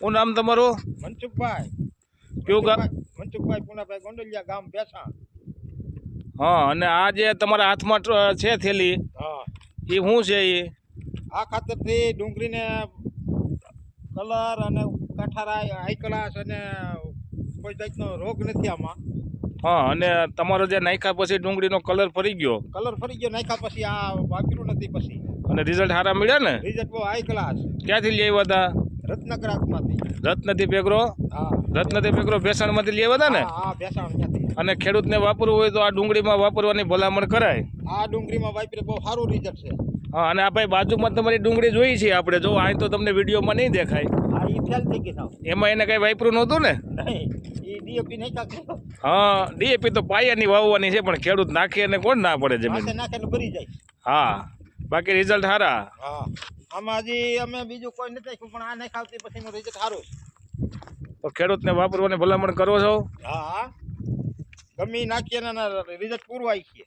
શું નામ તમારું? મનસુખભાઈ. કયું ગામ? મનસુખભાઈ પુનાભાઈ ગોંડલિયા, ગામ ભેસાણ. હા, અને આ જે તમારા હાથમાં છે થેલી, હા, એ શું છે એ? આ ખાતરથી ડુંગળીને કલર અને કઠારા હાઈ ક્લાસ અને કોઈ જાતનો રોગ નથી આમાં. હા, અને તમારો જે નાખ્યા પછી ડુંગળીનો કલર ફરી ગયો, કલર ફરી ગયો નાખ્યા પછી, આ વાપર્યું નથી પછી. અને રિઝલ્ટ સારા મળ્યા ને? રિઝલ્ટ બહુ હાઈ ક્લાસ. ક્યાંથી લઈ આવ્યા હતા? રત્નકરાતમાંથી. રત્નથી પેગરો? હા, રત્નથી પેગરો ભેસાણમાંથી લઈ આવ્યા હતા ને? હા, ભેસાણ ત્યાંથી. અને ખેડૂતને વાપરવું હોય તો આ ડુંગળીમાં વાપરવાની ભલામણ કરાય. આ ડુંગળીમાં વાપરે બહુ સારું રિઝલ્ટ છે. હા, અને આ ભાઈ બાજુમાં તમારી ડુંગળી જોઈ છે આપણે, જો આ તો તમને વિડીયોમાં નહીં દેખાય. આ ઈ ફેલ થઈ ગઈ સાવ. એમાં એને કઈ વાપરું નહોતું ને? નહીં, ઈ ડીએપી નહીં કાઢતો. હા, ડીએપી તો પાયાની વાવવાની છે, પણ ખેડૂત નાખે અને કોણ ના પડે જમીન. નાખે નાખે ભરી જાય. હા, બાકી રિઝલ્ટ સારા. હા, આમાં હજી અમે બીજું કોઈ નથી નાખ્યું, પણ આ નહીં ખાવતી પછી એનું રિઝલ્ટ સારું. તો ખેડૂતને વાપરવાની ભલામણ કરો છો? હા, ગમે ઈ નાખીએ ને રિઝલ્ટ પૂરું આવી છે.